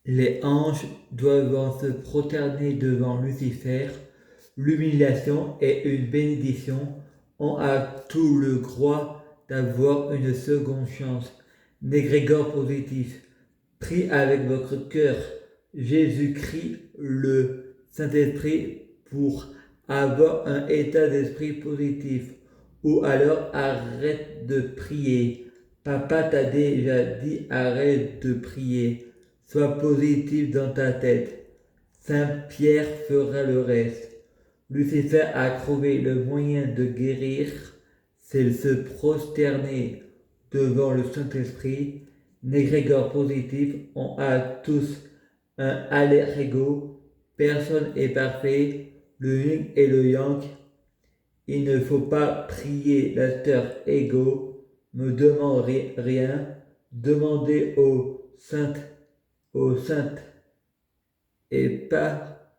Les anges doivent se prosterner devant Lucifer. L'humiliation et une bénédiction. On a tout le droit d'avoir une seconde chance. Négrégore positif. Prie avec votre cœur. Jésus-Christ, le Saint-Esprit, pour avoir un état d'esprit positif. Ou alors arrête de prier. Papa t'a déjà dit arrête de prier. Sois positif dans ta tête. Saint Pierre fera le reste. Lucifer a trouvé le moyen de guérir, c'est se prosterner devant le Saint-Esprit. Négrégore positif, on a tous un alter ego. Personne est parfait. Le yin et le yang. Il ne faut pas prier l'alter ego. Me demande rien. Demandez au saint et pas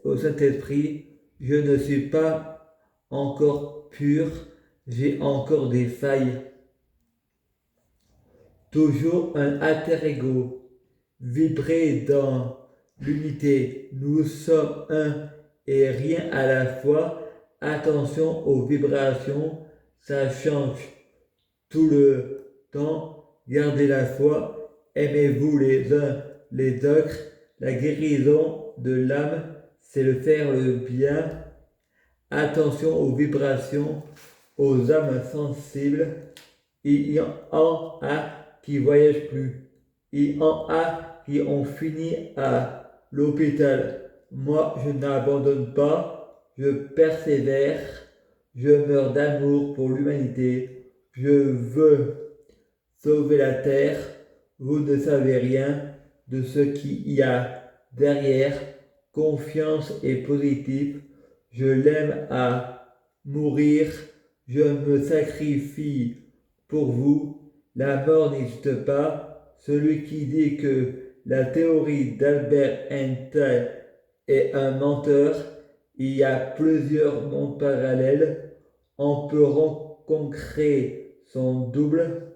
au Saint-Esprit. Je ne suis pas encore pur. J'ai encore des failles. Toujours un alter ego. Vibrer dans l'unité. Nous sommes un et rien à la fois. Attention aux vibrations. Ça change tout le temps. Gardez la foi. Aimez-vous les uns les autres. La guérison de l'âme, c'est le faire le bien. Attention aux vibrations, aux âmes sensibles. Il y en a qui voyagent plus. Il y en a qui ont fini à l'hôpital. Moi, je n'abandonne pas. Je persévère. Je meurs d'amour pour l'humanité. Je veux sauver la terre. Vous ne savez rien de ce qu'il y a derrière. Confiance et positif. Je l'aime à mourir. Je me sacrifie pour vous. La mort n'existe pas. Celui qui dit que la théorie d'Albert Einstein est un menteur, il y a plusieurs mondes parallèles. On peut rencontrer son double.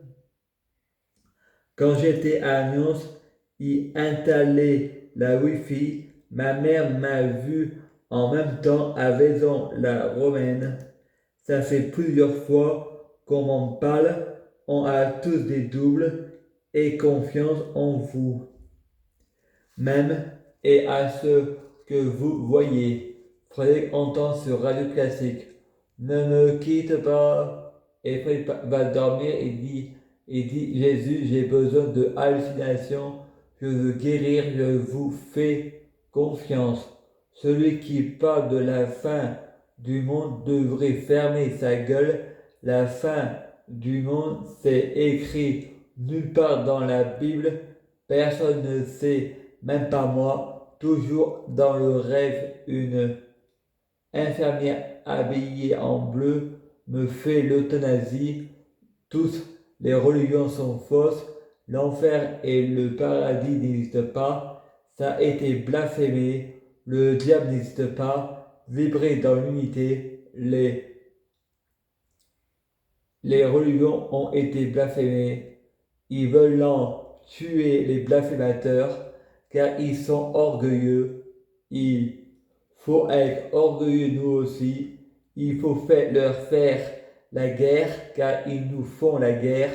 Quand j'étais à Amiens, y installait la Wi-Fi. Ma mère m'a vu en même temps à Vaison-la-Romaine. Ça fait plusieurs fois qu'on m'en parle. On a tous des doubles et confiance en vous. Même et à ce que vous voyez. Frédéric entend sur Radio Classique. Ne me quitte pas. Et Frédéric va dormir et dit Jésus, j'ai besoin de hallucinations. Je veux guérir, je vous fais confiance. Celui qui parle de la fin du monde devrait fermer sa gueule. La fin du monde, c'est écrit nulle part dans la Bible. Personne ne sait, même pas moi. Toujours dans le rêve, une infirmière habillée en bleu me fait l'euthanasie. Toutes les religions sont fausses. L'enfer et le paradis n'existent pas. Ça a été blasphémé. Le diable n'existe pas. Vibrer dans l'unité. Les religions ont été blasphémées. Ils veulent en tuer les blasphémateurs car ils sont orgueilleux. Il faut être orgueilleux nous aussi. Il faut leur faire la guerre car ils nous font la guerre.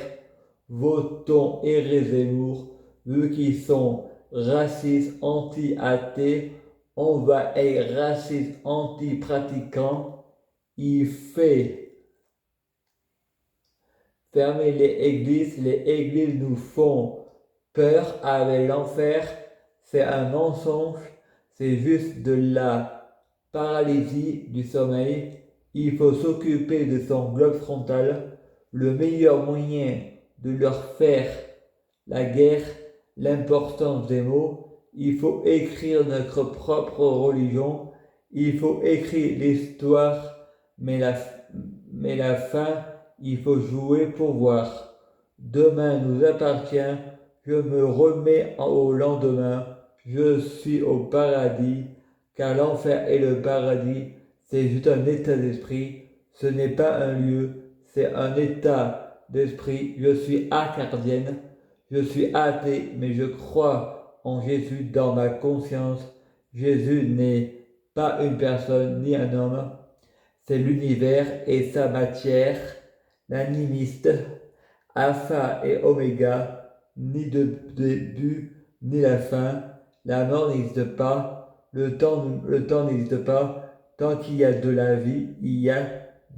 Votons Éric Zemmour, eux qui sont racistes, anti-athées. On va être raciste, anti-pratiquant. Il fait fermer les églises nous font peur avec l'enfer, c'est un mensonge, c'est juste de la paralysie du sommeil. Il faut s'occuper de son globe frontal. Le meilleur moyen de leur faire la guerre, l'importance des mots. Il faut écrire notre propre religion. Il faut écrire l'histoire, mais la fin, il faut jouer pour voir. Demain nous appartient. Je me remets au lendemain. Je suis au paradis, car l'enfer et le paradis, c'est juste un état d'esprit. Ce n'est pas un lieu, c'est un état d'esprit. Je suis acardienne, je suis athée, mais je crois en Jésus dans ma conscience. Jésus n'est pas une personne ni un homme, c'est l'univers et sa matière, l'animiste, alpha et oméga, ni de début ni la fin. La mort n'existe pas, le temps n'existe pas. Tant qu'il y a de la vie, il y a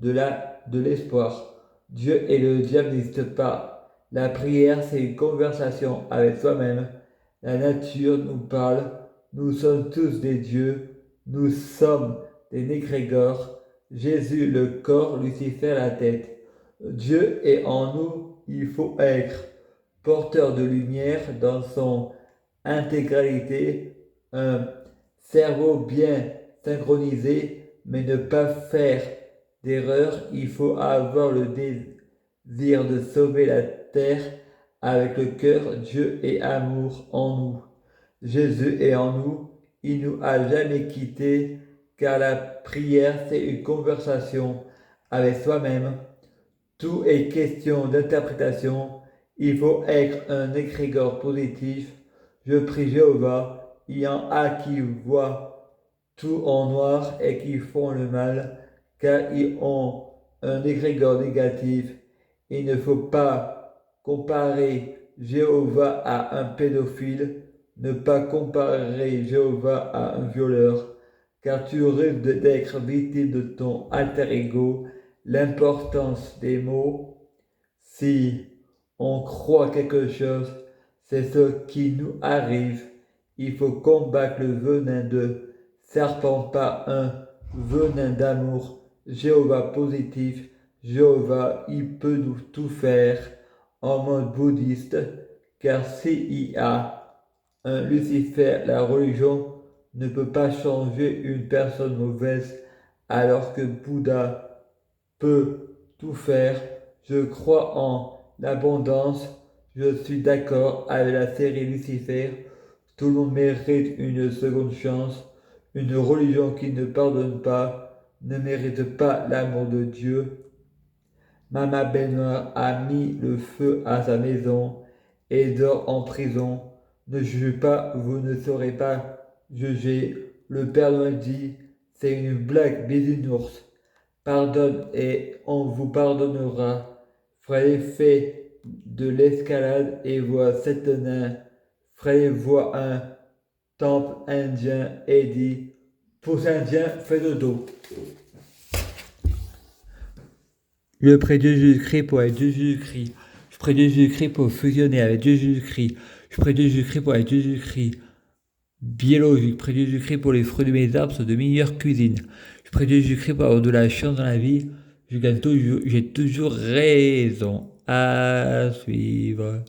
de l'espoir. Dieu et le diable n'existent pas. La prière, c'est une conversation avec soi-même. La nature nous parle. Nous sommes tous des dieux. Nous sommes des négrégores. Jésus le corps, Lucifer la tête. Dieu est en nous. Il faut être porteur de lumière dans son intégralité, un cerveau bien synchronisé, mais ne pas faire d'erreur. Il faut avoir le désir de sauver la terre avec le cœur. Dieu est amour en nous. Jésus est en nous. Il nous a jamais quittés, car la prière, c'est une conversation avec soi-même. Tout est question d'interprétation. Il faut être un égrégore positif. Je prie Jéhovah. Il y en a qui voient tout en noir et qui font le mal, car ils ont un égrégore négatif. Il ne faut pas comparer Jéhovah à un pédophile, ne pas comparer Jéhovah à un violeur, car tu risques d'être victime de ton alter ego. L'importance des mots, si on croit quelque chose, c'est ce qui nous arrive. Il faut combattre le venin de serpent par un venin d'amour. Jéhovah positif, Jéhovah, il peut nous tout faire en mode bouddhiste, car s'il y a un Lucifer, la religion ne peut pas changer une personne mauvaise, alors que Bouddha peut tout faire. Je crois en l'abondance. Je suis d'accord avec la série Lucifer. Tout le monde mérite une seconde chance. Une religion qui ne pardonne pas ne mérite pas l'amour de Dieu. Mama Benoît a mis le feu à sa maison et dort en prison. Ne jugez pas, vous ne saurez pas juger. Le Père Noël dit, c'est une blague bisounours. Pardonne et on vous pardonnera. Frère fait de l'escalade et voit 7 nains. Frère voit un temple indien et dit, pour indien, fais le dos. Je prie Dieu Jésus-Christ pour être Dieu Jésus-Christ. Je prie Dieu Jésus-Christ pour fusionner avec Dieu Jésus-Christ. Je prie Dieu Jésus-Christ pour être Dieu Jésus-Christ. Biologique. Je prie Dieu Jésus-Christ pour les fruits de mes arbres sont de meilleure cuisine. Je prie Dieu Jésus-Christ pour avoir de la chance dans la vie. J'ai toujours raison à suivre.